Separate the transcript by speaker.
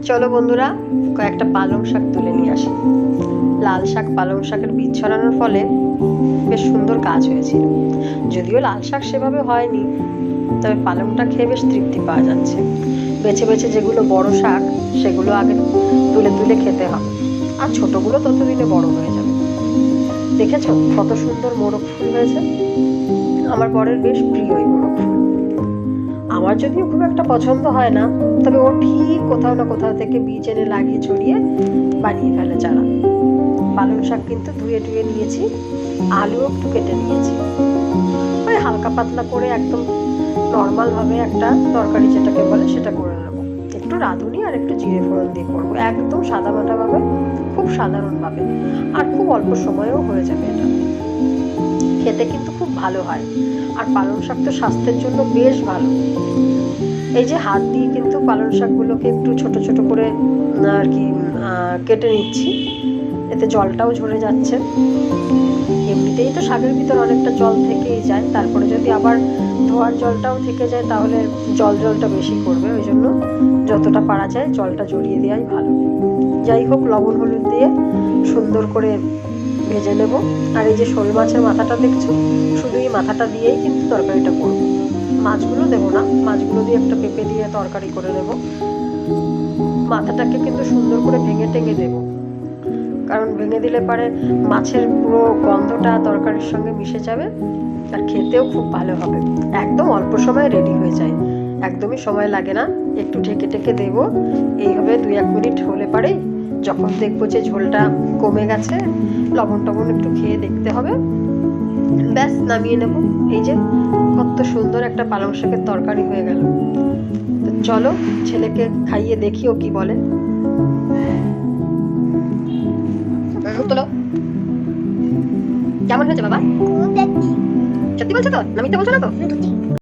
Speaker 1: চলো বন্ধুরা, কয়েকটা পালং শাক তুলে নিয়ে আসি। লাল শাক পালং শাকের বীজ ছড়ানোর ফলে বেশ সুন্দর গাছ হয়েছিল। যদিও লাল শাক সেভাবে হয়নি, তবে পালংটা খেয়ে বেশ তৃপ্তি পাওয়া যাচ্ছে। বেছে বেছে যেগুলো বড় শাক সেগুলো আগে তুলে তুলে খেতে হবে, আর ছোটগুলো ততদিনে বড় হয়ে যাবে। দেখেছো কত সুন্দর মোরগ ফুল হয়েছে? আমার বরের বেশ প্রিয় এই মোরগ ফুল। আমার যদিও খুব একটা পছন্দ হয় না, তবে ও ঠিক কোথাও না কোথাও থেকে বীজ এনে লাগিয়ে ছড়িয়ে বানিয়ে ফেলে চারা। পালং শাক কিন্তু ধুয়ে টুয়ে নিয়েছি, আলু একটু কেটে নিয়েছি। ওই হালকা পাতলা করে একদম নর্মালভাবে একটা তরকারি যেটাকে বলে সেটা করে নেবো। একটু রাঁধুনি আর একটু জিরে ফোড়ন দিয়ে করবো, একদম সাদামাটাভাবে, খুব সাধারণভাবে, আর খুব অল্প সময়েও হয়ে যাবে। এটা খেতে কিন্তু খুব ভালো হয়, আর পালং শাক তো স্বাস্থ্যের জন্য বেশ ভালো। এই যে হাত দিয়ে কিন্তু পালং শাকগুলোকে একটু ছোট ছোট করে আর কি কেটে নিচ্ছি, এতে জলটাও ঝরে যাচ্ছে। এমনিতেই তো শাকের ভিতর অনেকটা জল থেকেই যায়, তারপরে যদি আবার ধোয়ার জলটাও থেকে যায় তাহলে জলটা বেশি করবে। ওই জন্য যতটা পারা যায় জলটা জড়িয়ে দেওয়াই ভালো। যাই হোক, লবণ হলুদ দিয়ে সুন্দর করে ভেজে নেব। আর এই যে শোল মাছের মাথাটা দেখছো, শুধু এই মাথাটা দিয়েই কিন্তু তরকারিটা করব, মাছগুলো দেবো না। মাছগুলো দিয়ে একটা পেঁপে দিয়ে তরকারি করে নেব। মাথাটাকে কিন্তু সুন্দর করে ভেঙে টেঙে দেবো, কারণ ভেঙে দিলে পারে মাছের পুরো গন্ধটা তরকারির সঙ্গে মিশে যাবে, আর খেতেও খুব ভালো হবে। একদম অল্প সময় রেডি হয়ে যায়, একদমই সময় লাগে না। একটু ঢেকে ঢেকে দেবো, এইভাবে 2-1 মিনিট হলে পারে যখন দেখবো যে ঝোলটা কমে গেছে, লবণ টবণ একটু খেয়ে দেখতে হবে, ব্যাস নামিয়ে নেব। এই যে কত সুন্দর একটা পালং শাকের তরকারি হয়ে গেল। তো চলো ছেলেকে খাইয়ে দেখিও কি বলে। তোলো, কেমন হয়েছে বাবা? সত্যি বলছো তো? না মিথ্যে বলছো না তো?